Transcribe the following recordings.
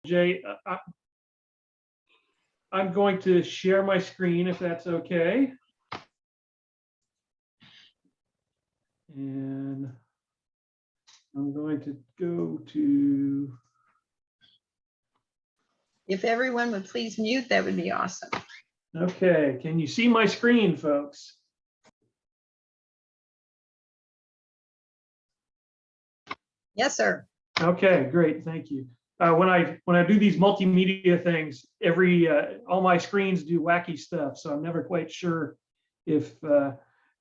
Jay, I'm going to share my screen if that's okay. And I'm going to go to. If everyone would please mute, that would be awesome. Okay, can you see my screen, folks? Yes, sir. Okay, great, thank you. When I do these multimedia things, all my screens do wacky stuff, so I'm never quite sure if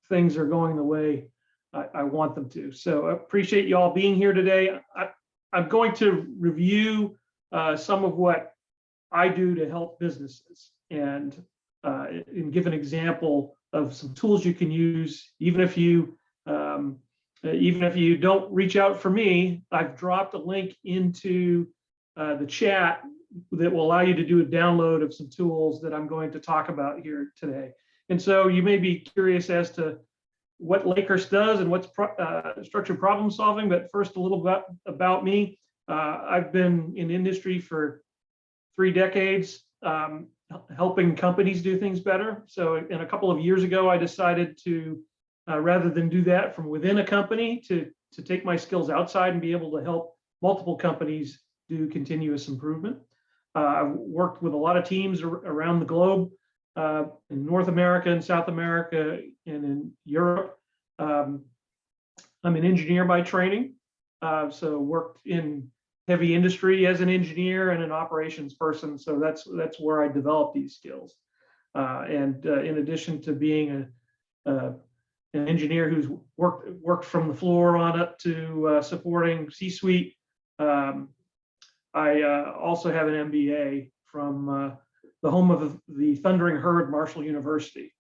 things are going the way I want them to. So I appreciate you all being here today. I'm going to review some of what I do to help businesses and give an example of some tools you can use, even if you don't reach out for me. I've dropped a link into the chat that will allow you to do a download of some tools that I'm going to talk about here today. And so you may be curious as to what Lakehurst does and what's structured problem solving, but first a little bit about me. I've been in industry for 3 decades, helping companies do things better. So a couple of years ago, I decided to, rather than do that from within a company, to take my skills outside and be able to help multiple companies do continuous improvement. I've worked with a lot of teams around the globe, in North America and South America and in Europe. I'm an engineer by training, so worked in heavy industry as an engineer and an operations person. So that's where I developed these skills. And in addition to being an engineer who's worked from the floor on up to supporting C-suite, I also have an MBA from the home of the Thundering Herd, Marshall University.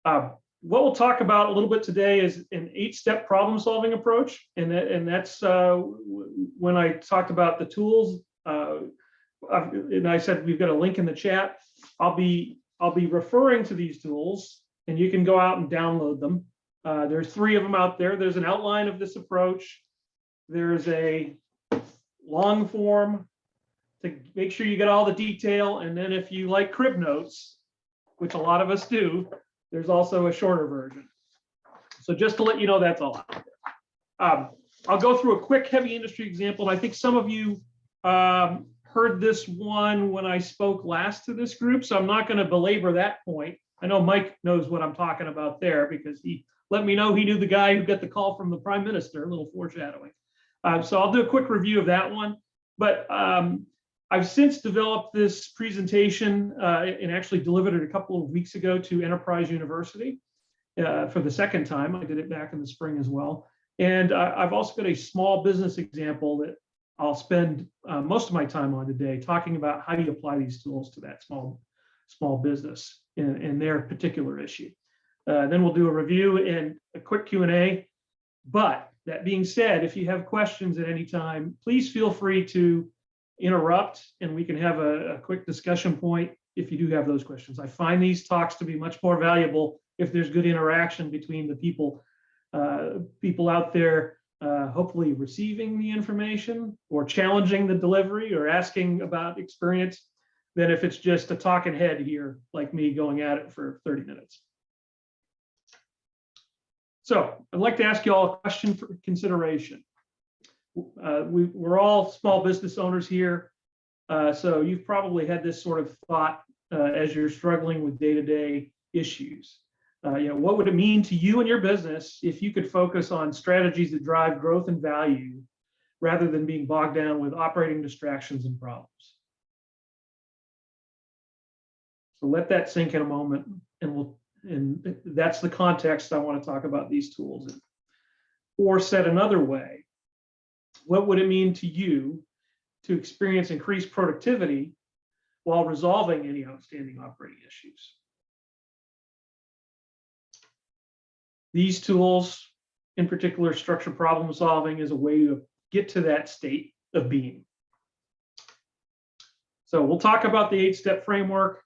What we'll talk about a little bit today is an 8-step problem-solving approach, and that's when I talked about the tools. And I said we've got a link in the chat. I'll be referring to these tools, and you can go out and download them. There's 3 of them out there. There's an outline of this approach. There's a long form to make sure you get all the detail, and then if you like crib notes, which a lot of us do, there's also a shorter version. So just to let you know, that's all out there. I'll go through a quick heavy industry example. I think some of you heard this one when I spoke last to this group, so I'm not going to belabor that point. I know Mike knows what I'm talking about there because he let me know he knew the guy who got the call from the Prime Minister, a little foreshadowing. So I'll do a quick review of that one. But I've since developed this presentation and actually delivered it a couple of weeks ago to Enterprise University for the second time. I did it back in the spring as well. And I've also got a small business example that I'll spend most of my time on today, talking about how do you apply these tools to that small business in their particular issue. Then we'll do a review and a quick Q&A. But that being said, if you have questions at any time, please feel free to interrupt and we can have a quick discussion point if you do have those questions. I find these talks to be much more valuable if there's good interaction between the people out there, hopefully receiving the information or challenging the delivery or asking about experience, than if it's just a talking head here like me going at it for 30 minutes. So I'd like to ask you all a question for consideration. We're all small business owners here, so you've probably had this sort of thought as you're struggling with day-to-day issues. What would it mean to you and your business if you could focus on strategies that drive growth and value rather than being bogged down with operating distractions and problems? So let that sink in a moment, and that's the context I want to talk about these tools in. Or said another way, what would it mean to you to experience increased productivity while resolving any outstanding operating issues? These tools, in particular, structured problem solving, is a way to get to that state of being. So we'll talk about the 8-step framework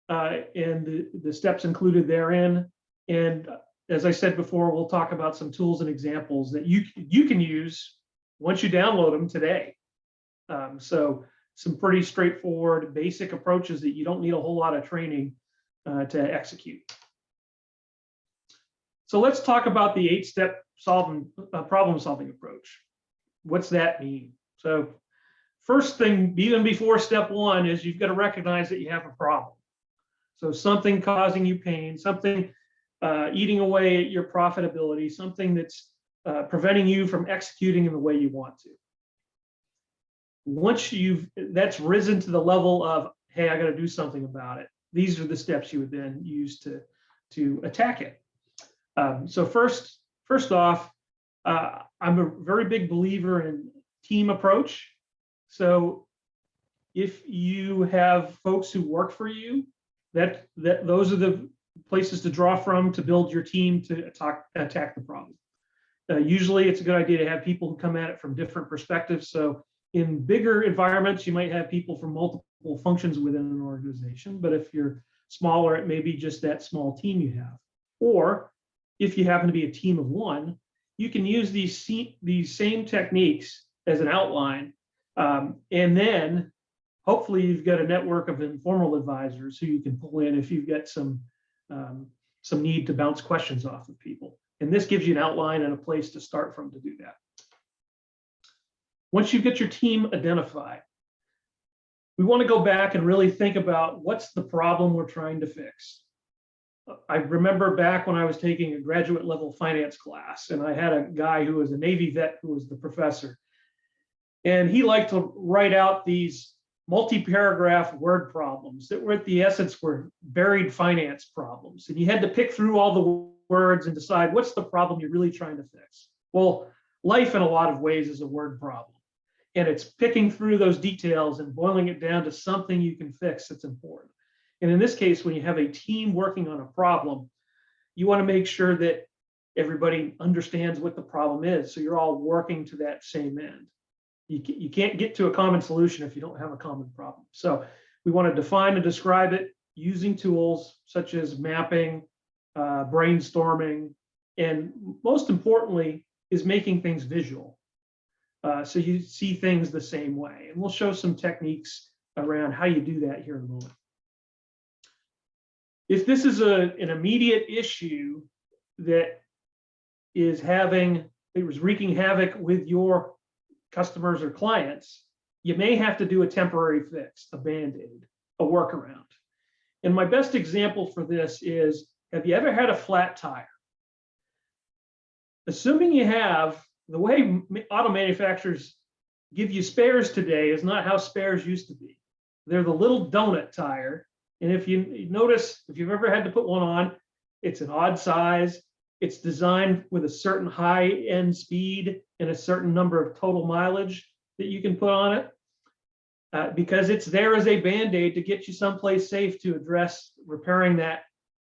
and the steps included therein. And as I said before, we'll talk about some tools and examples that you can use once you download them today. So some pretty straightforward, basic approaches that you don't need a whole lot of training to execute. So let's talk about the 8-step problem-solving approach. What's that mean? So first thing, even before step 1, is you've got to recognize that you have a problem. So something causing you pain, something eating away at your profitability, something that's preventing you from executing in the way you want to. Once that's risen to the level of, hey, I got to do something about it, these are the steps you would then use to attack it. So first off, I'm a very big believer in team approach. So if you have folks who work for you, those are the places to draw from to build your team to attack the problem. Usually it's a good idea to have people who come at it from different perspectives. So in bigger environments, you might have people from multiple functions within an organization, but if you're smaller, it may be just that small team you have. Or if you happen to be a team of one, you can use these same techniques as an outline, and then hopefully you've got a network of informal advisors who you can pull in if you've got some need to bounce questions off of people. And this gives you an outline and a place to start from to do that. Once you get your team identified, we want to go back and really think about what's the problem we're trying to fix. I remember back when I was taking a graduate level finance class, and I had a guy who was a Navy vet who was the professor. And he liked to write out these multi-paragraph word problems that were at the essence were buried finance problems. And you had to pick through all the words and decide what's the problem you're really trying to fix. Well, life in a lot of ways is a word problem. And it's picking through those details and boiling it down to something you can fix that's important. And in this case, when you have a team working on a problem, you want to make sure that everybody understands what the problem is. So you're all working to that same end. You can't get to a common solution if you don't have a common problem. So we want to define and describe it using tools such as mapping, brainstorming, and most importantly is making things visual. So you see things the same way. And we'll show some techniques around how you do that here in a moment. If this is an immediate issue that is wreaking havoc with your customers or clients, you may have to do a temporary fix, a Band-Aid, a workaround. And my best example for this is, have you ever had a flat tire? Assuming you have, the way auto manufacturers give you spares today is not how spares used to be. They're the little donut tire. And if you notice, if you've ever had to put one on, it's an odd size. It's designed with a certain high end speed and a certain number of total mileage that you can put on it, because it's there as a Band-Aid to get you someplace safe to address repairing that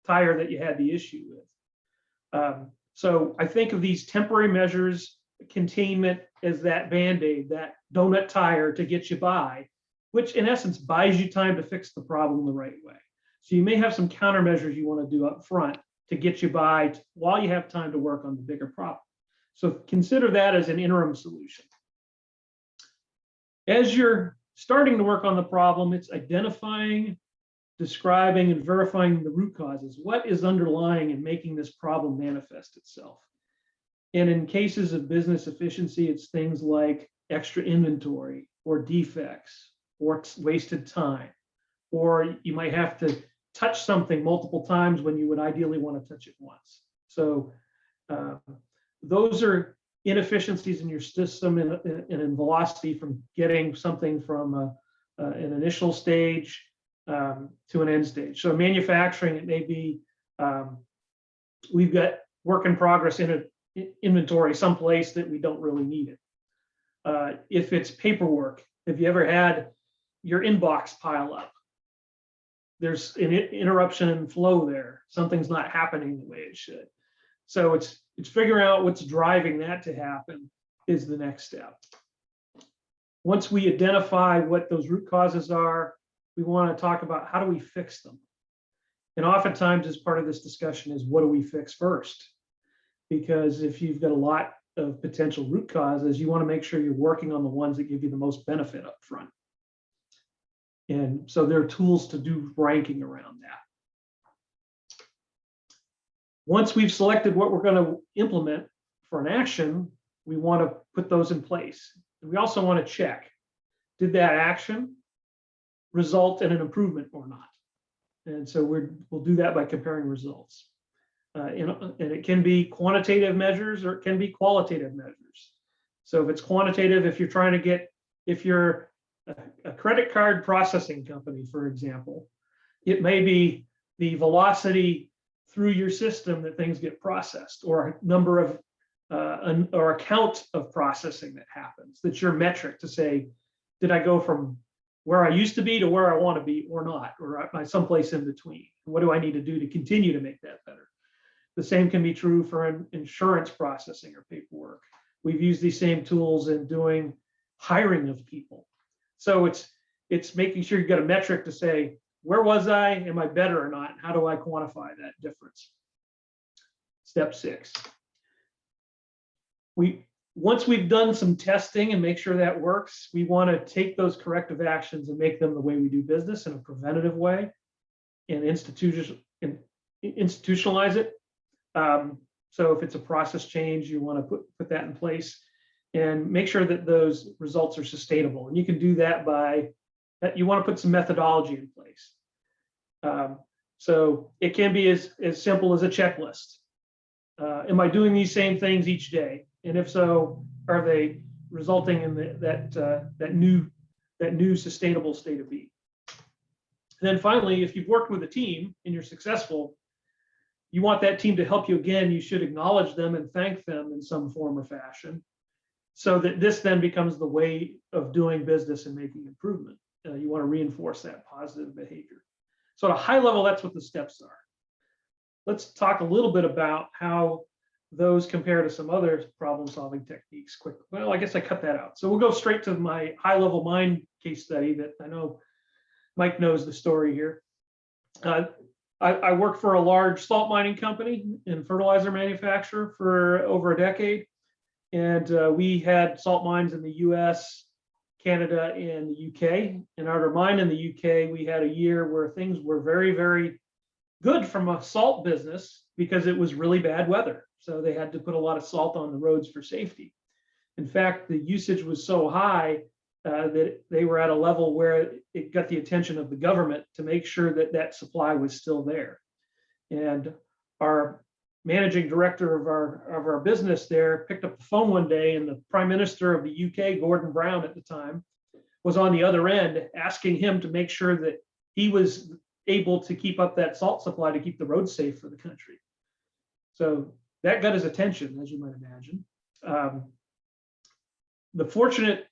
tire that you had the issue with. So I think of these temporary measures, containment, as that Band-Aid, that donut tire to get you by, which in essence buys you time to fix the problem the right way. So you may have some countermeasures you want to do up front to get you by while you have time to work on the bigger problem. So consider that as an interim solution. As you're starting to work on the problem, it's identifying, describing, and verifying the root causes. What is underlying and making this problem manifest itself? And in cases of business efficiency, it's things like extra inventory or defects or wasted time, or you might have to touch something multiple times when you would ideally want to touch it once. So those are inefficiencies in your system and in velocity from getting something from an initial stage to an end stage. So manufacturing, it may be we've got work in progress in an inventory someplace that we don't really need it. If it's paperwork, have you ever had your inbox pile up? There's an interruption in flow there. Something's not happening the way it should. So it's figuring out what's driving that to happen is the next step. Once we identify what those root causes are, we want to talk about how do we fix them. And oftentimes as part of this discussion is what do we fix first? Because if you've got a lot of potential root causes, you want to make sure you're working on the ones that give you the most benefit up front. And so there are tools to do ranking around that. Once we've selected what we're going to implement for an action, we want to put those in place. And we also want to check, did that action result in an improvement or not? And so we'll do that by comparing results. And it can be quantitative measures or it can be qualitative measures. So if it's quantitative, if you're a credit card processing company, for example, it may be the velocity through your system that things get processed, or a number of or a count of processing that happens. That's your metric to say, did I go from where I used to be to where I want to be or not, or am I someplace in between? What do I need to do to continue to make that better? The same can be true for an insurance processing or paperwork. We've used these same tools in doing hiring of people. So it's making sure you've got a metric to say, where was I? Am I better or not? How do I quantify that difference? Step 6. Once we've done some testing and make sure that works, we want to take those corrective actions and make them the way we do business in a preventative way and institutionalize it. So if it's a process change, you want to put that in place and make sure that those results are sustainable. And you can do that by, you want to put some methodology in place. So it can be as simple as a checklist. Am I doing these same things each day? And if so, are they resulting in that new sustainable state of being? And then finally, if you've worked with a team and you're successful, you want that team to help you again. You should acknowledge them and thank them in some form or fashion, so that this then becomes the way of doing business and making improvement. You want to reinforce that positive behavior. So at a high level, that's what the steps are. Let's talk a little bit about how those compare to some other problem-solving techniques quickly. Well, I guess I cut that out. So we'll go straight to my high-level mine case study that I know Mike knows the story here. I worked for a large salt mining company and fertilizer manufacturer for over a decade. And we had salt mines in the US, Canada, and the UK. And our mine in the UK, we had a year where things were very, very good from a salt business because it was really bad weather. So they had to put a lot of salt on the roads for safety. In fact, the usage was so high that they were at a level where it got the attention of the government to make sure that that supply was still there. And our managing director of our business there picked up the phone one day, and the Prime Minister of the UK, Gordon Brown at the time, was on the other end asking him to make sure that he was able to keep up that salt supply to keep the roads safe for the country. So that got his attention, as you might imagine. The fortunate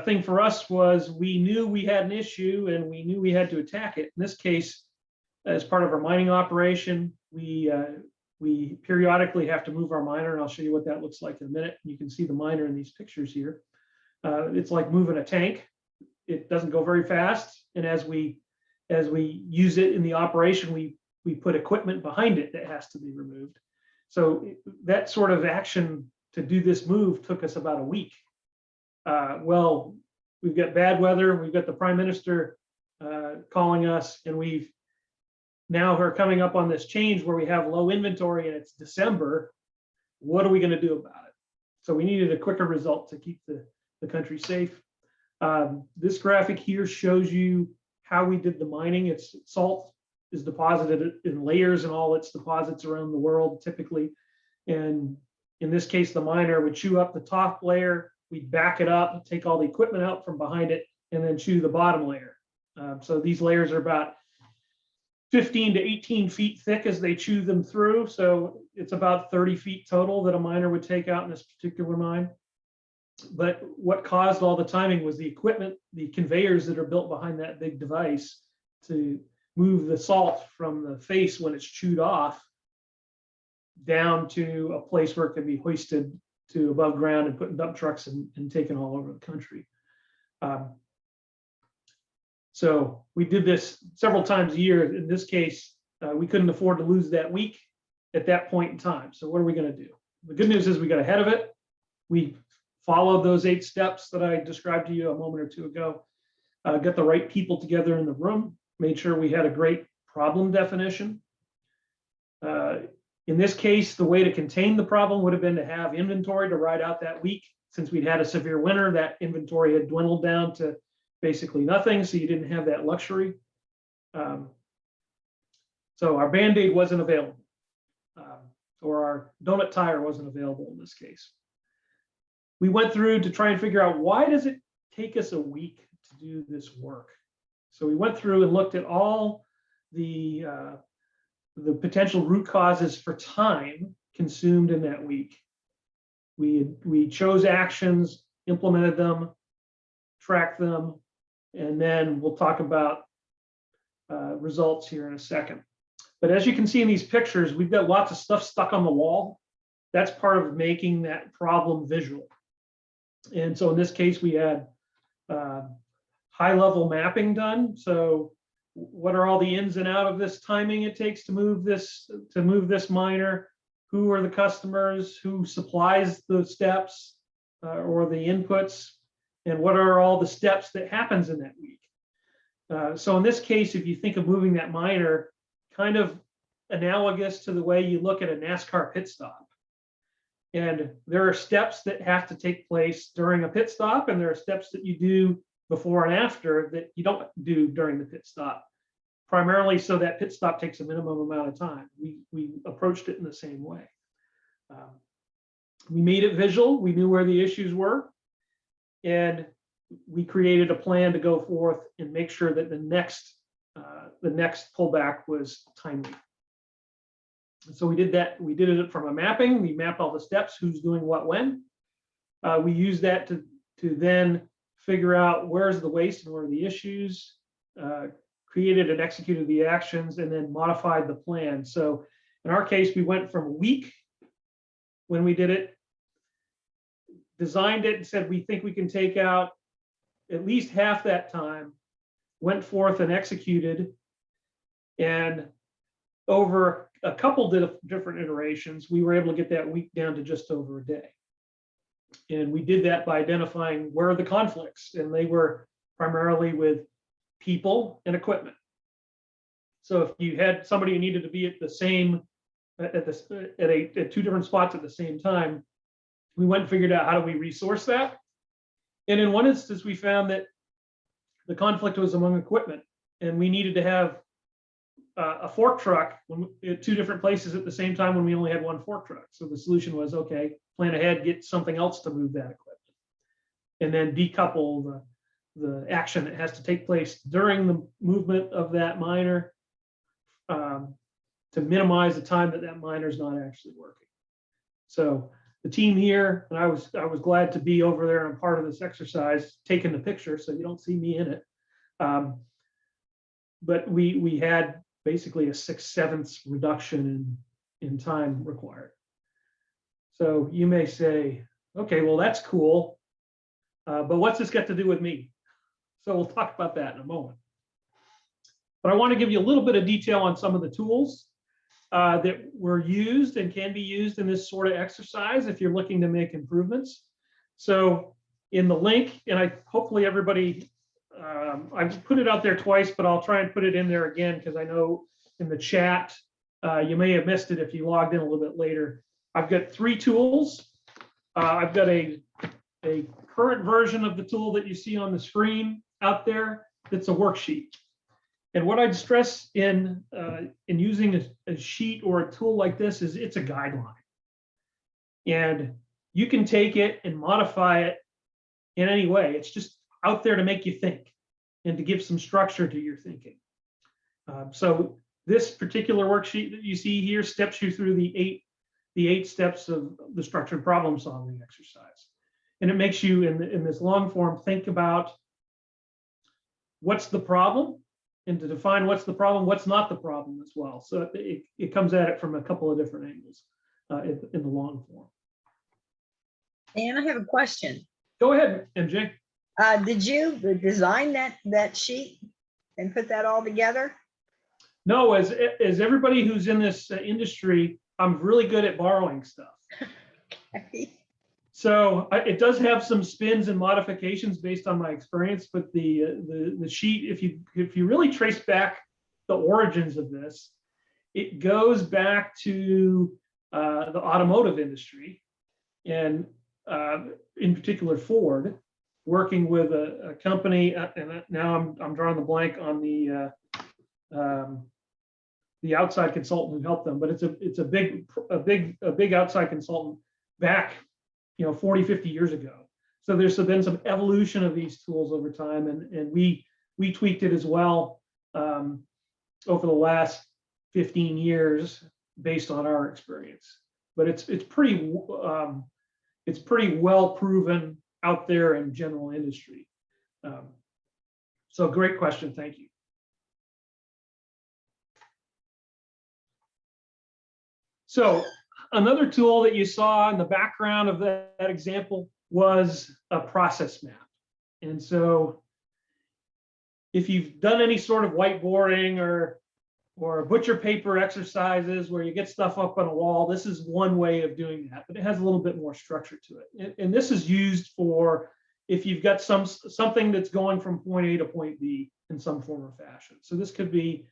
thing for us was we knew we had an issue and we knew we had to attack it. In this case, as part of our mining operation, we periodically have to move our miner, and I'll show you what that looks like in a minute. You can see the miner in these pictures here. It's like moving a tank. It doesn't go very fast, and as we use it in the operation, we put equipment behind it that has to be removed. So that sort of action to do this move took us about a week. Well, we've got bad weather. We've got the Prime Minister calling us, and we've now are coming up on this change where we have low inventory and it's December. What are we going to do about it? So we needed a quicker result to keep the country safe. This graphic here shows you how we did the mining. It's salt is deposited in layers in all its deposits around the world typically. And in this case, the miner would chew up the top layer. We'd back it up, take all the equipment out from behind it, and then chew the bottom layer. So these layers are about 15 to 18 feet thick as they chew them through. So it's about 30 feet total that a miner would take out in this particular mine. But what caused all the timing was the equipment, the conveyors that are built behind that big device to move the salt from the face when it's chewed off down to a place where it can be hoisted to above ground and put in dump trucks and taken all over the country. So we did this several times a year. In this case, we couldn't afford to lose that week at that point in time. So what are we going to do? The good news is we got ahead of it. We followed those 8 steps that I described to you a moment or two ago. Got the right people together in the room, made sure we had a great problem definition. In this case, the way to contain the problem would have been to have inventory to ride out that week. Since we'd had a severe winter, that inventory had dwindled down to basically nothing, so you didn't have that luxury. So our Band-Aid wasn't available, or our donut tire wasn't available in this case. We went through to try and figure out, why does it take us a week to do this work? So we went through and looked at all the potential root causes for time consumed in that week. We chose actions, implemented them, tracked them, and then we'll talk about results here in a second. But as you can see in these pictures, we've got lots of stuff stuck on the wall. That's part of making that problem visual. And so in this case, we had high-level mapping done. So what are all the ins and out of this timing it takes to move this miner? Who are the customers? Who supplies the steps or the inputs? And what are all the steps that happens in that week? So in this case, if you think of moving that miner, kind of analogous to the way you look at a NASCAR pit stop. And there are steps that have to take place during a pit stop, and there are steps that you do before and after that you don't do during the pit stop, primarily so that pit stop takes a minimum amount of time. We approached it in the same way. We made it visual. We knew where the issues were, and we created a plan to go forth and make sure that the next pullback was timely. So we did that. We did it from a mapping. We mapped all the steps, who's doing what when. We used that to then figure out where's the waste and where are the issues, created and executed the actions, and then modified the plan. So in our case, we went from a week when we did it, designed it and said, we think we can take out at least half that time, went forth and executed, and over a couple different iterations, we were able to get that week down to just over a day. And we did that by identifying where are the conflicts, and they were primarily with people and equipment. So if you had somebody who needed to be at the same at 2 different spots at the same time, we went and figured out how do we resource that. And in one instance, we found that the conflict was among equipment, and we needed to have a fork truck at 2 different places at the same time when we only had 1 fork truck. So the solution was, okay, plan ahead, get something else to move that equipment, and then decouple the action that has to take place during the movement of that miner to minimize the time that miner is not actually working. So the team here, and I was glad to be over there and a part of this exercise, taking the picture, so you don't see me in it. But we had basically a 6/7 reduction in time required. So you may say, okay, well, that's cool, but what's this got to do with me? So we'll talk about that in a moment. But I want to give you a little bit of detail on some of the tools that were used and can be used in this sort of exercise if you're looking to make improvements. So in the link, and hopefully everybody, I've put it out there twice, but I'll try and put it in there again because I know in the chat, you may have missed it if you logged in a little bit later. I've got 3 tools. I've got a current version of the tool that you see on the screen out there that's a worksheet. And what I'd stress in using a sheet or a tool like this is it's a guideline. And you can take it and modify it in any way. It's just out there to make you think and to give some structure to your thinking. So this particular worksheet that you see here steps you through the eight steps of the structured problem solving exercise. And it makes you in this long form think about what's the problem, and to define what's the problem, what's not the problem as well. So it comes at it from a couple of different angles in the long form. Dan, I have a question. Go ahead, MJ. Did you design that sheet and put that all together? No, as everybody who's in this industry, I'm really good at borrowing stuff. Okay. So it does have some spins and modifications based on my experience, but the sheet, if you really trace back the origins of this, it goes back to the automotive industry, and in particular Ford, working with a company, and now I'm drawing the blank on the outside consultant who helped them, but it's a big outside consultant back 40, 50 years ago. So there's been some evolution of these tools over time, and we tweaked it as well over the last 15 years based on our experience. But it's pretty well proven out there in general industry. So great question, thank you. So another tool that you saw in the background of that example was a process map. And so if you've done any sort of whiteboarding or butcher paper exercises where you get stuff up on a wall, this is one way of doing that, but it has a little bit more structure to it. And this is used for if you've got something that's going from point A to point B in some form or fashion. So this could be,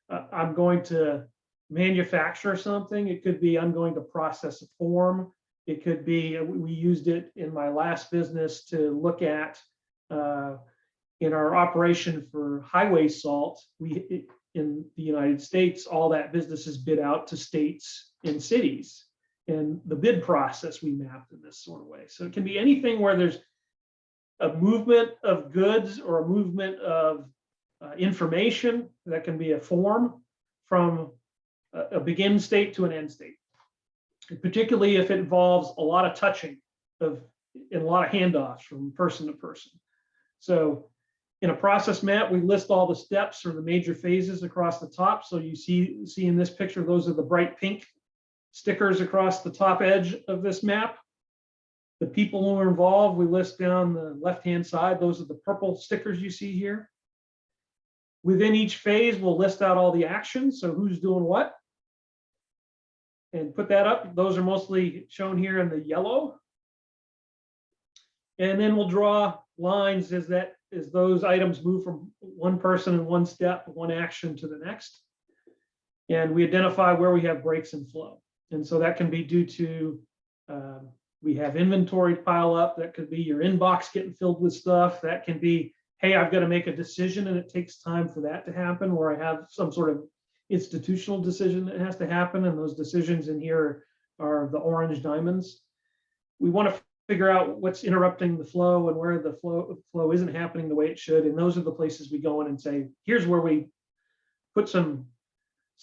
I'm going to manufacture something. It could be I'm going to process a form. It could be, we used it in my last business to look at in our operation for highway salt. In the United States, all that business is bid out to states and cities, and the bid process we mapped in this sort of way. So it can be anything where there's a movement of goods or a movement of information that can be a form from a begin state to an end state, and particularly if it involves a lot of touching and a lot of handoffs from person to person. So in a process map, we list all the steps or the major phases across the top. So you see in this picture, those are the bright pink stickers across the top edge of this map. The people who are involved, we list down the left-hand side. Those are the purple stickers you see here. Within each phase, we'll list out all the actions. So who's doing what, and put that up. Those are mostly shown here in the yellow. And then we'll draw lines as those items move from one person in one step, one action to the next. And we identify where we have breaks in flow. And so that can be due to, we have inventory pile up. That could be your inbox getting filled with stuff. That can be, hey, I've got to make a decision and it takes time for that to happen, where I have some sort of institutional decision that has to happen. And those decisions in here are the orange diamonds. We want to figure out what's interrupting the flow and where the flow isn't happening the way it should. And those are the places we go in and say, here's where we put some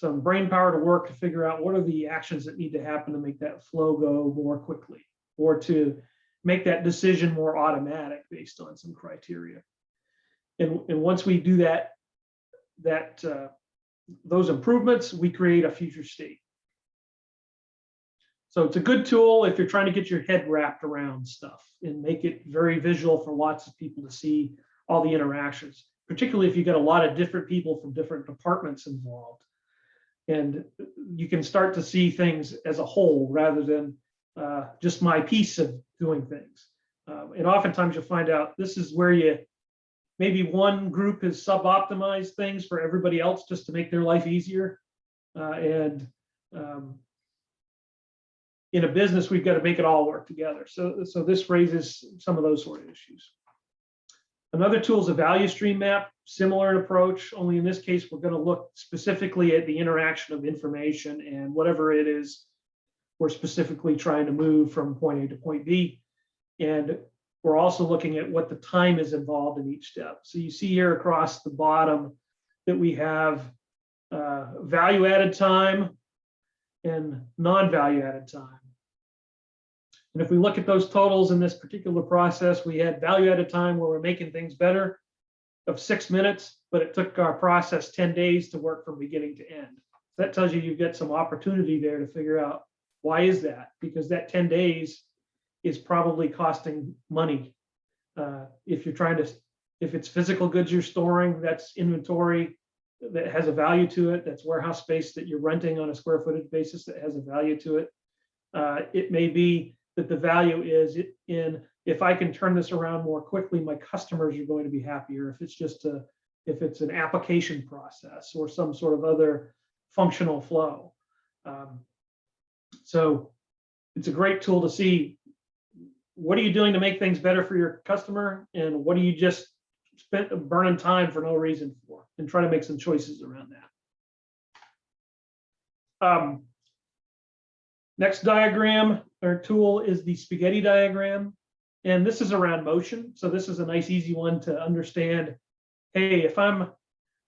brain power to work to figure out what are the actions that need to happen to make that flow go more quickly, or to make that decision more automatic based on some criteria. And once we do those improvements, we create a future state. So it's a good tool if you're trying to get your head wrapped around stuff and make it very visual for lots of people to see all the interactions, particularly if you get a lot of different people from different departments involved. And you can start to see things as a whole rather than just my piece of doing things. And oftentimes you'll find out this is where maybe one group has sub-optimized things for everybody else just to make their life easier. In a business, we've got to make it all work together. So this raises some of those sort of issues. Another tool is a value stream map, similar approach, only in this case, we're going to look specifically at the interaction of information and whatever it is we're specifically trying to move from point A to point B. And we're also looking at what the time is involved in each step. So you see here across the bottom that we have value added time and non-value added time. And if we look at those totals in this particular process, we had value added time where we're making things better of 6 minutes, but it took our process 10 days to work from beginning to end. So that tells you you've got some opportunity there to figure out why is that? Because that 10 days is probably costing money. If it's physical goods you're storing, that's inventory that has a value to it. That's warehouse space that you're renting on a square footage basis that has a value to it. It may be that the value is in, if I can turn this around more quickly, my customers are going to be happier. If it's just if it's an application process or some sort of other functional flow. So it's a great tool to see what are you doing to make things better for your customer, and what are you just burning time for no reason for, and try to make some choices around that. Next diagram or tool is the spaghetti diagram. And this is around motion. So this is a nice, easy one to understand. Hey, if I'm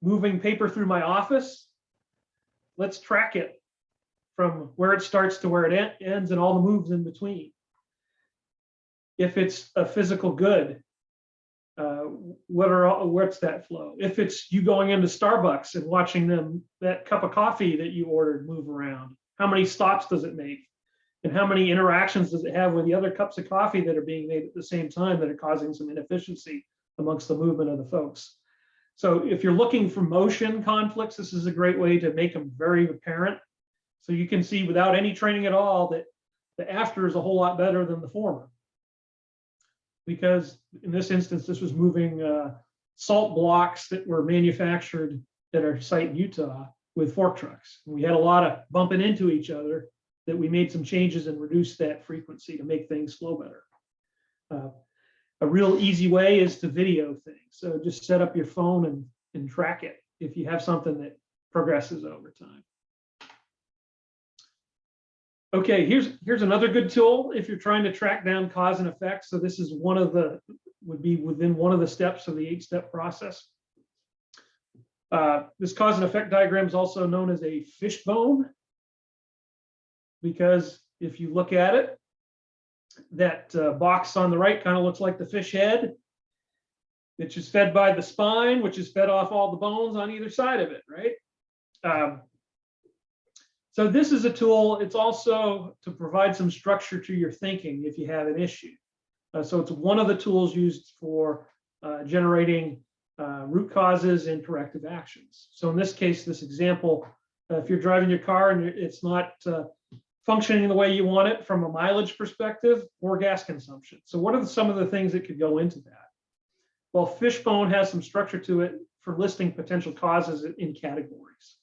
moving paper through my office, let's track it from where it starts to where it ends and all the moves in between. If it's a physical good, what's that flow? If it's you going into Starbucks and watching that cup of coffee that you ordered move around, how many stops does it make? And how many interactions does it have with the other cups of coffee that are being made at the same time that are causing some inefficiency amongst the movement of the folks? So if you're looking for motion conflicts, this is a great way to make them very apparent. So you can see without any training at all that the after is a whole lot better than the former. Because in this instance, this was moving salt blocks that were manufactured at our site in Utah with fork trucks. And we had a lot of bumping into each other that we made some changes and reduced that frequency to make things flow better. A real easy way is to video things. So just set up your phone and track it if you have something that progresses over time. Okay, here's another good tool if you're trying to track down cause and effect. So this is would be within one of the steps of the 8-step process. This cause and effect diagram is also known as a fishbone, because if you look at it, that box on the right kind of looks like the fish head, which is fed by the spine, which is fed off all the bones on either side of it, right? So this is a tool. It's also to provide some structure to your thinking if you have an issue. So it's one of the tools used for generating root causes and corrective actions. So in this case, this example, if you're driving your car and it's not functioning the way you want it from a mileage perspective or gas consumption. So what are some of the things that could go into that? Well, Fishbone has some structure to it for listing potential causes in categories.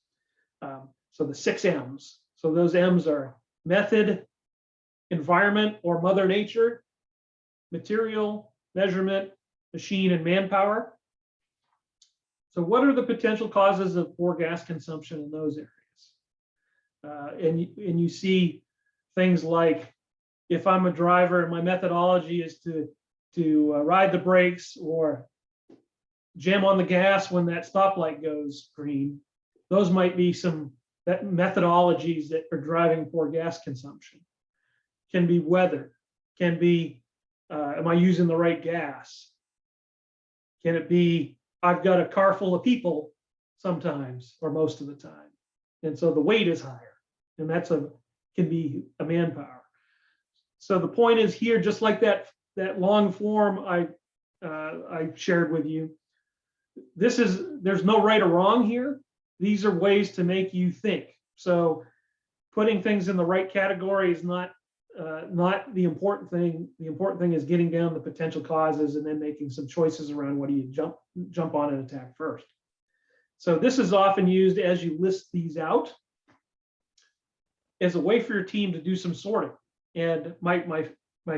So the 6 M's. So those M's are method, environment or mother nature, material, measurement, machine, and manpower. So what are the potential causes of poor gas consumption in those areas? And you see things like, if I'm a driver and my methodology is to ride the brakes or jam on the gas when that stoplight goes green, those might be some methodologies that are driving poor gas consumption. Can be weather, can be, am I using the right gas? Can it be, I've got a car full of people sometimes or most of the time, and so the weight is higher, and can be a manpower. So the point is here, just like that long form I shared with you, there's no right or wrong here. These are ways to make you think. So putting things in the right category is not the important thing. The important thing is getting down the potential causes and then making some choices around what do you jump on and attack first. So this is often used as you list these out as a way for your team to do some sorting. And my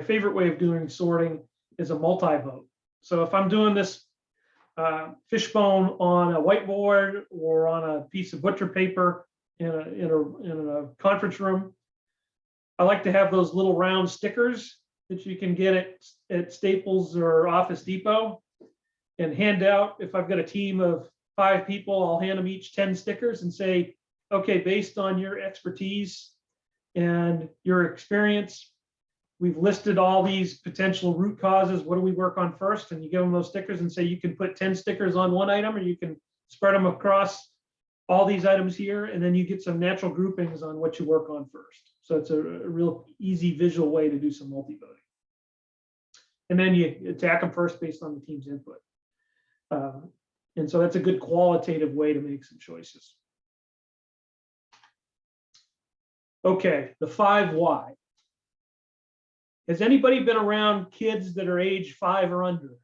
favorite way of doing sorting is a multi-vote. So if I'm doing this fishbone on a whiteboard or on a piece of butcher paper in a conference room, I like to have those little round stickers that you can get at Staples or Office Depot and hand out. If I've got a team of 5 people, I'll hand them each 10 stickers and say, okay, based on your expertise and your experience, we've listed all these potential root causes. What do we work on first? And you give them those stickers and say, you can put 10 stickers on one item, or you can spread them across all these items here, and then you get some natural groupings on what you work on first. So it's a real easy visual way to do some multi-voting. And then you attack them first based on the team's input. And so that's a good qualitative way to make some choices. Okay, the 5 why. Has anybody been around kids that are age 5 or under?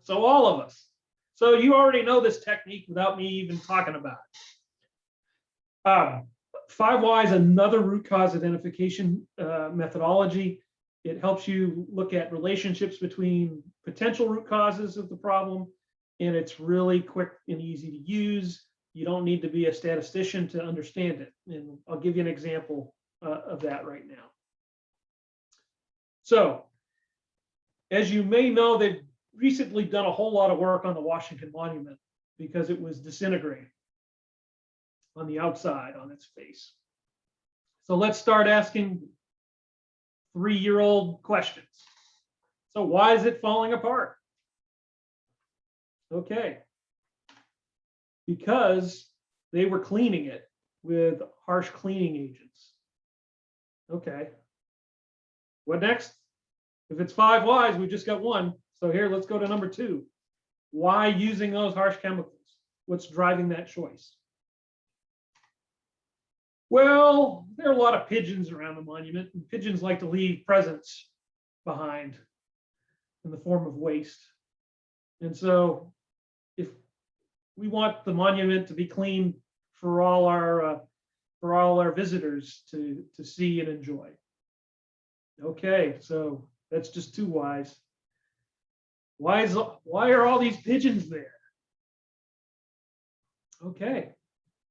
So all of us. So you already know this technique without me even talking about it. 5 Whys, another root cause identification methodology. It helps you look at relationships between potential root causes of the problem, and it's really quick and easy to use. You don't need to be a statistician to understand it. And I'll give you an example of that right now. So, as you may know, they've recently done a whole lot of work on the Washington Monument because it was disintegrating on the outside, on its face. So let's start asking 3-year-old questions. So why is it falling apart? Okay. Because they were cleaning it with harsh cleaning agents. Okay. What next? If it's 5 Whys, we just got one. So here, let's go to number 2. Why using those harsh chemicals? What's driving that choice? Well, there are a lot of pigeons around the monument, and pigeons like to leave presents behind in the form of waste. And so if we want the monument to be clean for all our visitors to see and enjoy. Okay, so that's just 2 Whys. Why are all these pigeons there? Okay.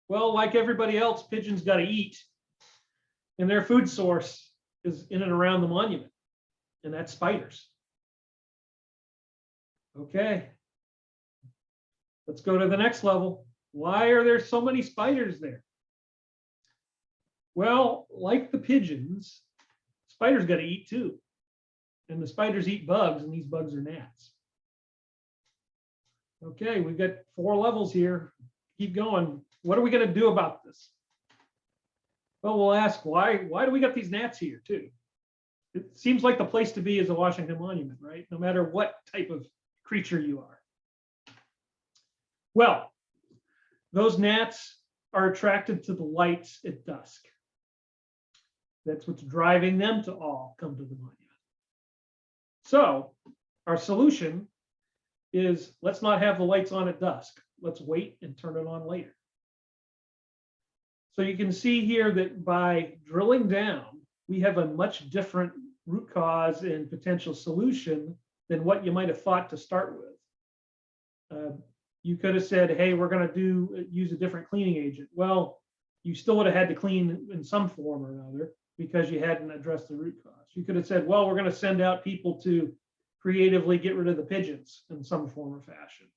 Well, like everybody else, pigeons got to eat, and their food source is in and around the monument, and that's spiders. Okay, let's go to the next level. Why are there so many spiders there? Well, like the pigeons, spiders got to eat too, and the spiders eat bugs, and these bugs are gnats. Okay, we've got 4 levels here. Keep going. What are we going to do about this? Well, we'll ask why do we got these gnats here too? It seems like the place to be is a Washington Monument, right? No matter what type of creature you are. Well, those gnats are attracted to the lights at dusk. That's what's driving them to all come to the monument. So our solution is, let's not have the lights on at dusk. Let's wait and turn it on later. So you can see here that by drilling down, we have a much different root cause and potential solution than what you might have thought to start with. You could have said, hey, we're going to use a different cleaning agent. Well, you still would have had to clean in some form or another because you hadn't addressed the root cause. You could have said, well, we're going to send out people to creatively get rid of the pigeons in some form or fashion.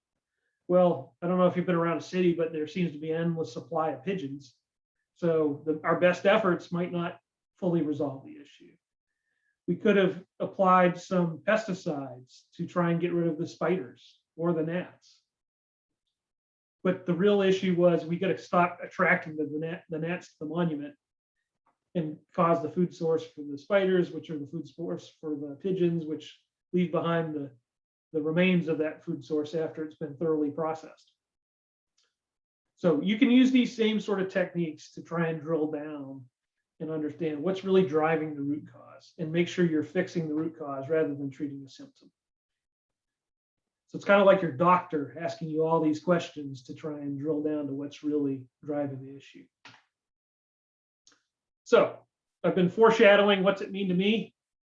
Well, I don't know if you've been around a city, but there seems to be an endless supply of pigeons. So our best efforts might not fully resolve the issue. We could have applied some pesticides to try and get rid of the spiders or the gnats. But the real issue was we got to stop attracting the gnats to the monument and cause the food source for the spiders, which are the food source for the pigeons, which leave behind the remains of that food source after it's been thoroughly processed. So you can use these same sort of techniques to try and drill down and understand what's really driving the root cause and make sure you're fixing the root cause rather than treating the symptom. So it's kind of like your doctor asking you all these questions to try and drill down to what's really driving the issue. So I've been foreshadowing what's it mean to me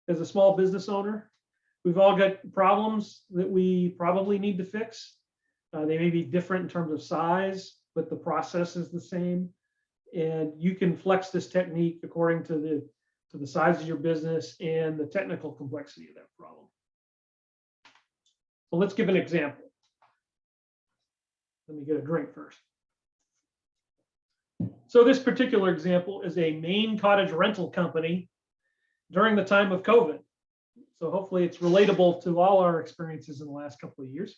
as a small business owner. We've all got problems that we probably need to fix. They may be different in terms of size, but the process is the same. And you can flex this technique according to the size of your business and the technical complexity of that problem. So let's give an example. Let me get a drink first. So this particular example is a Maine cottage rental company during the time of COVID. So hopefully it's relatable to all our experiences in the last couple of years.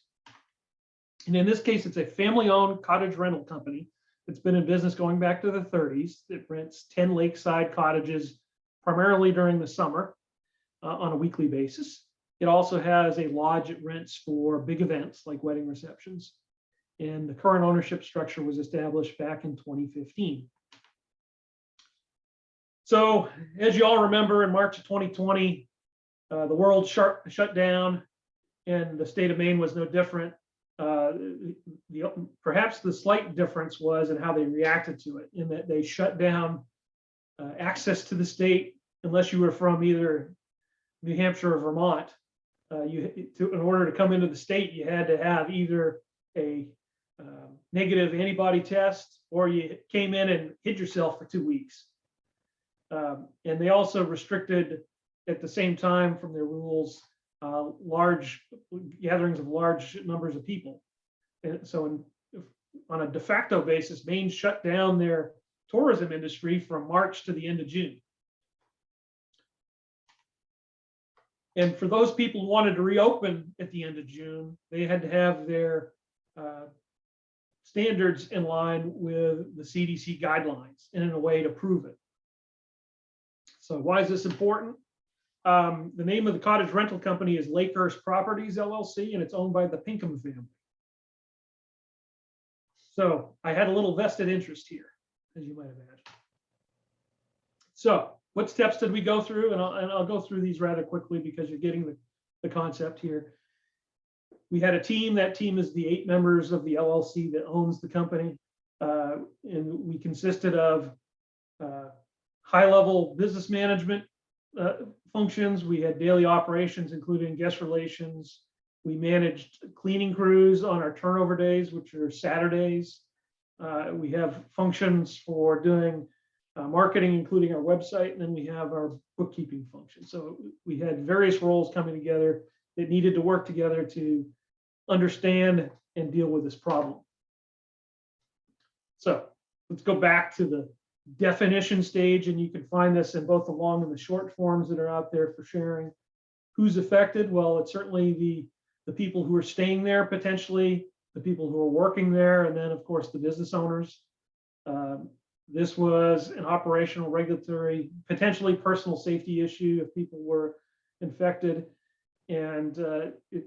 And in this case, it's a family-owned cottage rental company that's been in business going back to the 30s. It rents 10 lakeside cottages, primarily during the summer, on a weekly basis. It also has a lodge it rents for big events like wedding receptions. And the current ownership structure was established back in 2015. So as you all remember, in March of 2020, the world shut down, and the state of Maine was no different. Perhaps the slight difference was in how they reacted to it, in that they shut down access to the state unless you were from either New Hampshire or Vermont. In order to come into the state, you had to have either a negative antibody test, or you came in and hid yourself for 2 weeks. And they also restricted at the same time from their rules large gatherings of large numbers of people. And so on a de facto basis, Maine shut down their tourism industry from March to the end of June. And for those people who wanted to reopen at the end of June, they had to have their standards in line with the CDC guidelines and in a way to prove it. So why is this important? The name of the cottage rental company is Lakehurst Properties, LLC, and it's owned by the Pinkham family. So I had a little vested interest here, as you might imagine. So what steps did we go through? And I'll go through these rather quickly because you're getting the concept here. We had a team. That team is the 8 members of the LLC that owns the company. And we consisted of high-level business management functions. We had daily operations, including guest relations. We managed cleaning crews on our turnover days, which are Saturdays. We have functions for doing marketing, including our website, and then we have our bookkeeping function. So we had various roles coming together that needed to work together to understand and deal with this problem. So let's go back to the definition stage, and you can find this in both the long and the short forms that are out there for sharing. Who's affected? Well, it's certainly the people who are staying there, potentially the people who are working there, and then of course the business owners. This was an operational, regulatory, potentially personal safety issue if people were infected, and it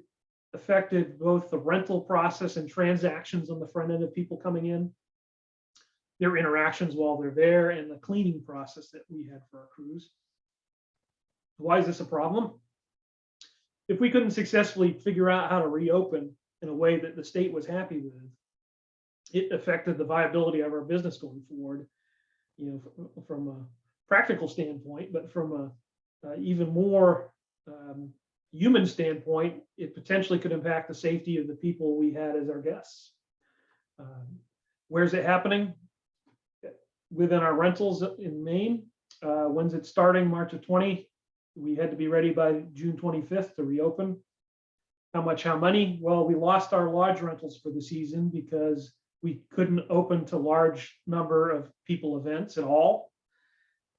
affected both the rental process and transactions on the front end of people coming in, their interactions while they're there, and the cleaning process that we had for our crews. Why is this a problem? If we couldn't successfully figure out how to reopen in a way that the state was happy with, it affected the viability of our business going forward, from a practical standpoint, but from a even more human standpoint, it potentially could impact the safety of the people we had as our guests. Where's it happening? Within our rentals in Maine. When's it starting? March of 20. We had to be ready by June 25th to reopen. How much, how many? Well, we lost our lodge rentals for the season because we couldn't open to large number of people events at all.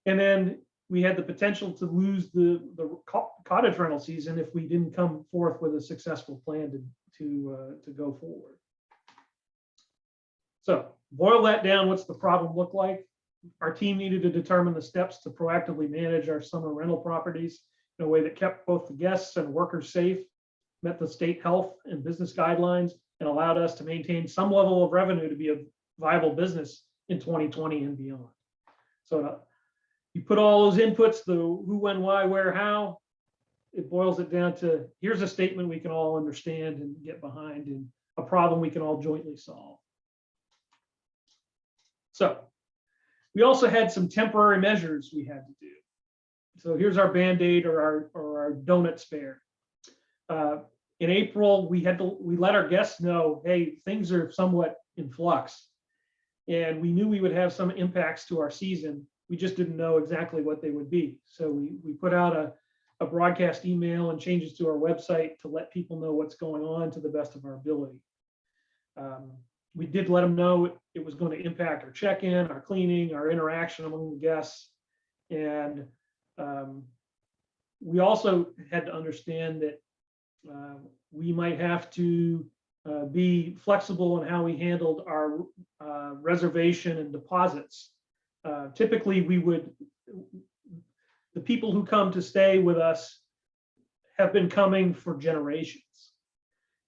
And then we had the potential to lose the cottage rental season if we didn't come forth with a successful plan to go forward. So boil that down. What's the problem look like? Our team needed to determine the steps to proactively manage our summer rental properties in a way that kept both the guests and workers safe, met the state health and business guidelines, and allowed us to maintain some level of revenue to be a viable business in 2020 and beyond. So you put all those inputs, the who, when, why, where, how, it boils it down to here's a statement we can all understand and get behind, and a problem we can all jointly solve. So we also had some temporary measures we had to do. So here's our Band-Aid or our donut spare. In April, we let our guests know, hey, things are somewhat in flux. And we knew we would have some impacts to our season. We just didn't know exactly what they would be. So we put out a broadcast email and changes to our website to let people know what's going on to the best of our ability. We did let them know it was going to impact our check-in, our cleaning, our interaction among the guests. And we also had to understand that we might have to be flexible in how we handled our reservation and deposits. Typically, the people who come to stay with us have been coming for generations,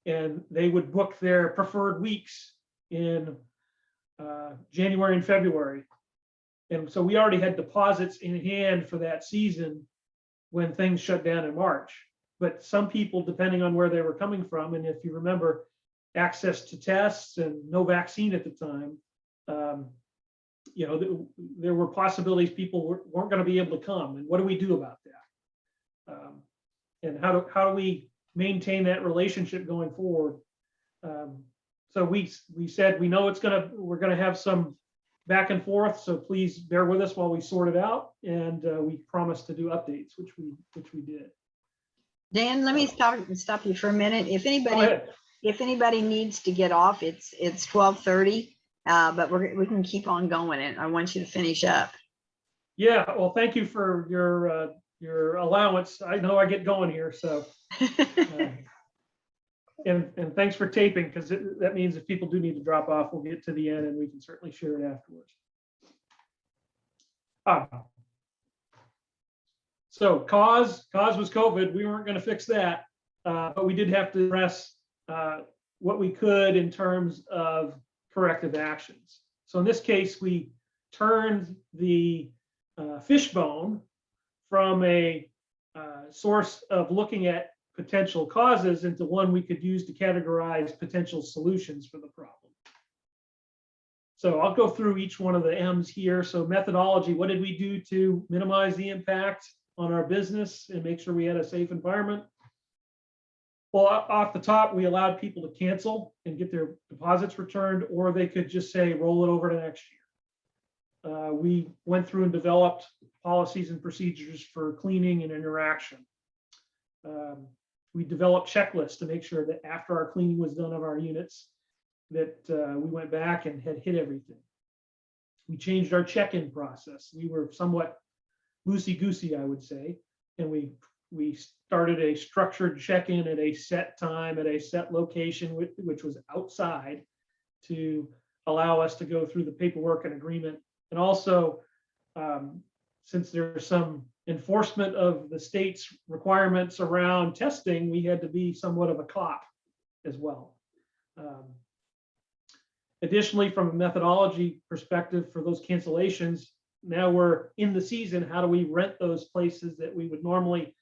and they would book their preferred weeks in January and February. And so we already had deposits in hand for that season when things shut down in March. But some people, depending on where they were coming from, and if you remember, access to tests and no vaccine at the time, there were possibilities people weren't going to be able to come. And what do we do about that? And how do we maintain that relationship going forward? So we said we know we're gonna have some back and forth, so please bear with us while we sort it out. And we promised to do updates, which we did. Dan, let me stop you for a minute. Go ahead. If anybody needs to get off, it's 12:30, but we can keep on going, and I want you to finish up. Yeah, well, thank you for your allowance. I know I get going here, so and thanks for taping, because that means if people do need to drop off, we'll get to the end and we can certainly share it afterwards. So cause was COVID. We weren't going to fix that, but we did have to address what we could in terms of corrective actions. So in this case, we turned the fishbone from a source of looking at potential causes into one we could use to categorize potential solutions for the problem. So I'll go through each one of the M's here. So methodology, what did we do to minimize the impact on our business and make sure we had a safe environment? Well, off the top, we allowed people to cancel and get their deposits returned, or they could just say, roll it over to next year. We went through and developed policies and procedures for cleaning and interaction. We developed checklists to make sure that after our cleaning was done of our units, that we went back and had hit everything. We changed our check-in process. We were somewhat loosey-goosey, I would say, and we started a structured check-in at a set time, at a set location, which was outside, to allow us to go through the paperwork and agreement. And also, since there's some enforcement of the state's requirements around testing, we had to be somewhat of a cop as well. Additionally, from a methodology perspective for those cancellations, now we're in the season, how do we rent those places that we would normally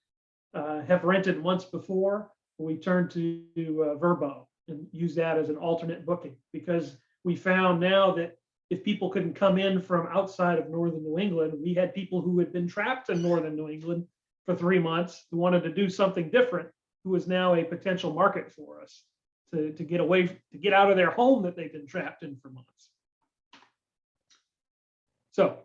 have rented months before? We turned to Vrbo and use that as an alternate booking, because we found now that if people couldn't come in from outside of northern New England, we had people who had been trapped in northern New England for 3 months who wanted to do something different, who was now a potential market for us to get out of their home that they've been trapped in for months. So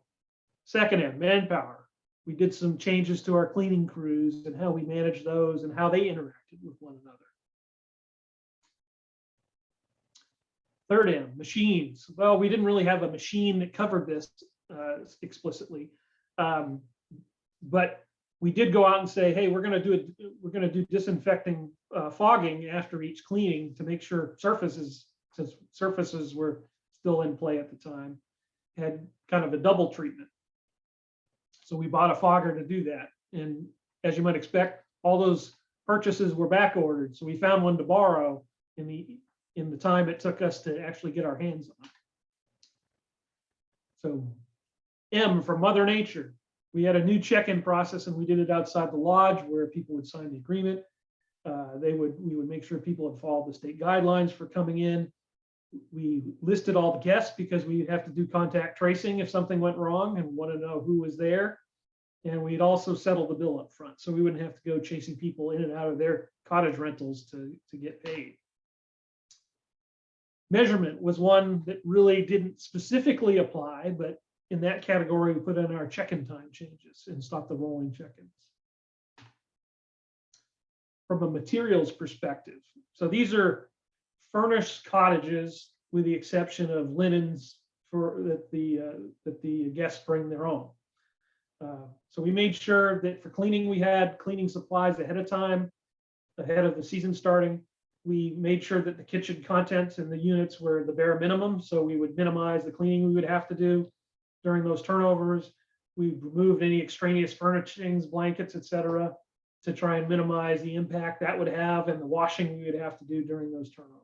second M, manpower. We did some changes to our cleaning crews and how we manage those and how they interacted with one another. Third M, machines. Well, we didn't really have a machine that covered this explicitly, but we did go out and say, hey, we're going to do disinfecting fogging after each cleaning to make sure surfaces, since surfaces were still in play at the time, had kind of a double treatment. So we bought a fogger to do that. And as you might expect, all those purchases were back ordered. So we found one to borrow in the time it took us to actually get our hands on it. So M for Mother Nature. We had a new check-in process, and we did it outside the lodge where people would sign the agreement. We would make sure people had followed the state guidelines for coming in. We listed all the guests because we'd have to do contact tracing if something went wrong and want to know who was there. And we'd also settle the bill up front, so we wouldn't have to go chasing people in and out of their cottage rentals to get paid. Measurement was one that really didn't specifically apply, but in that category, we put in our check-in time changes and stopped the rolling check-ins. From a materials perspective, so these are furnished cottages with the exception of linens that the guests bring their own. So we made sure that for cleaning, we had cleaning supplies ahead of time, ahead of the season starting. We made sure that the kitchen contents in the units were the bare minimum, so we would minimize the cleaning we would have to do during those turnovers. We removed any extraneous furnishings, blankets, etc., to try and minimize the impact that would have and the washing we would have to do during those turnovers.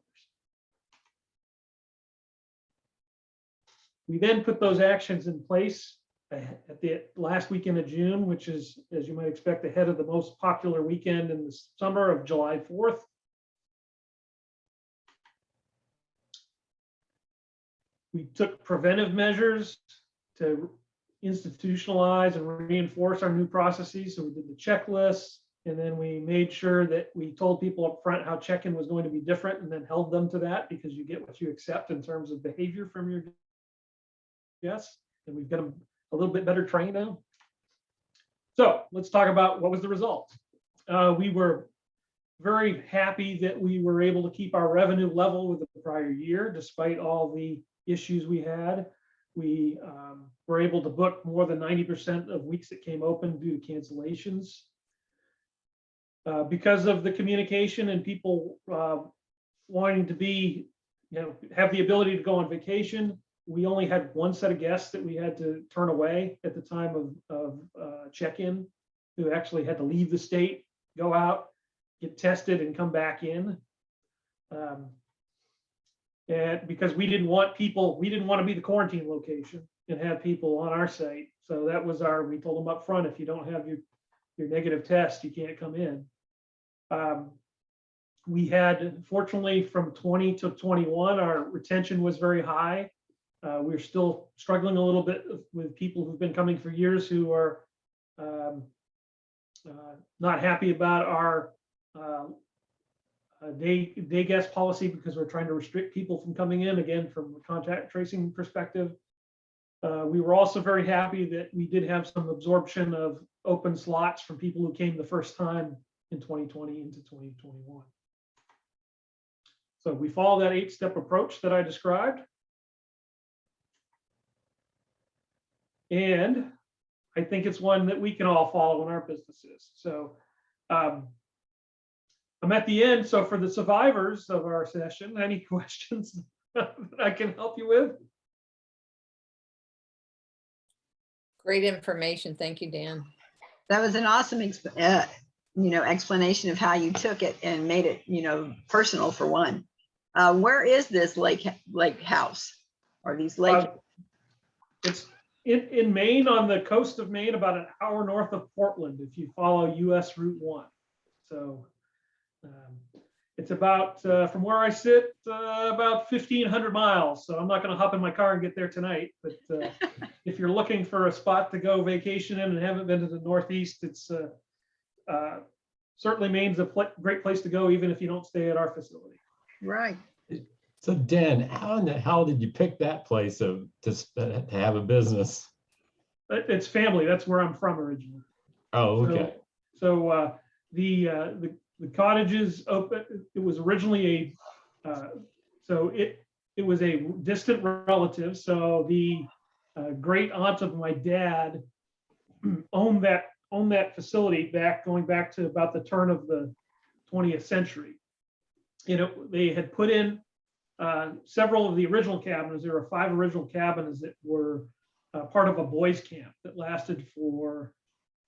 We then put those actions in place at the last weekend of June, which is, as you might expect, ahead of the most popular weekend in the summer of July 4th. We took preventive measures to institutionalize and reinforce our new processes. So we did the checklists, and then we made sure that we told people up front how check-in was going to be different, and then held them to that, because you get what you accept in terms of behavior from your guests. And we've got them a little bit better trained now. So let's talk about what was the result. We were very happy that we were able to keep our revenue level with the prior year, despite all the issues we had. We were able to book more than 90% of weeks that came open due to cancellations. Because of the communication and people wanting to be, have the ability to go on vacation, we only had one set of guests that we had to turn away at the time of check-in, who actually had to leave the state, go out, get tested, and come back in. And because we didn't want to be the quarantine location and have people on our site. So that was we told them up front, if you don't have your negative test, you can't come in. We had, fortunately, from 20 to 21, our retention was very high. We're still struggling a little bit with people who've been coming for years who are not happy about our day guest policy, because we're trying to restrict people from coming in, again, from a contact tracing perspective. We were also very happy that we did have some absorption of open slots from people who came the first time in 2020 into 2021. So we follow that 8-step approach that I described. And I think it's one that we can all follow in our businesses. So I'm at the end. So for the survivors of our session, any questions that I can help you with? Great information. Thank you, Dan. That was an awesome explanation of how you took it and made it, personal for one. Where is this lake house, or these lake? It's in Maine, on the coast of Maine, about an hour north of Portland, if you follow US Route 1. So it's about, from where I sit, about 1,500 miles. So I'm not going to hop in my car and get there tonight. But if you're looking for a spot to go vacation in and haven't been to the Northeast, it's certainly Maine's a great place to go, even if you don't stay at our facility. Right. So Dan, how in the hell did you pick that place to have a business? It's family. That's where I'm from originally. Oh, okay. So the cottages open. It was originally it was a distant relative. So the great aunt of my dad owned that facility going back to about the turn of the 20th century. They had put in several of the original cabins. There were 5 original cabins that were part of a boys' camp that lasted for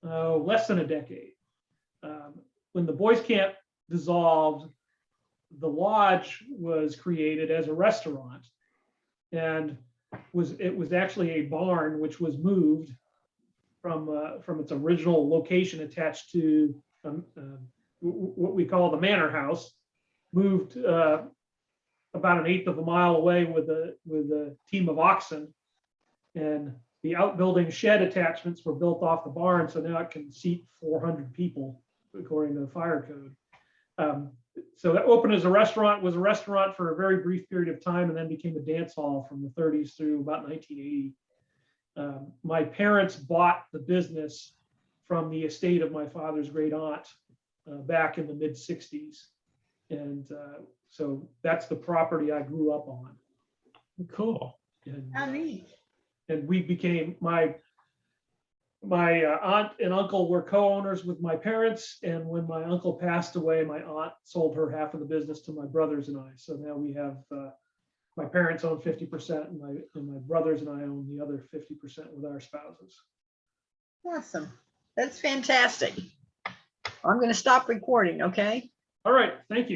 less than a decade. When the boys' camp dissolved, the lodge was created as a restaurant, and it was actually a barn, which was moved from its original location attached to what we call the manor house, moved about 1/8 of a mile away with a team of oxen, and the outbuilding shed attachments were built off the barn, so now it can seat 400 people according to the fire code. So that opened as a restaurant, was a restaurant for a very brief period of time, and then became a dance hall from the 30s through about 1980. My parents bought the business from the estate of my father's great aunt back in the mid 60s. And so that's the property I grew up on. Cool. And, How neat. and we became, my aunt and uncle were co-owners with my parents. And when my uncle passed away, my aunt sold her half of the business to my brothers and I. So now we have, my parents own 50%, and my brothers and I own the other 50% with our spouses. Awesome. That's fantastic. I'm going to stop recording, okay? All right, thank you.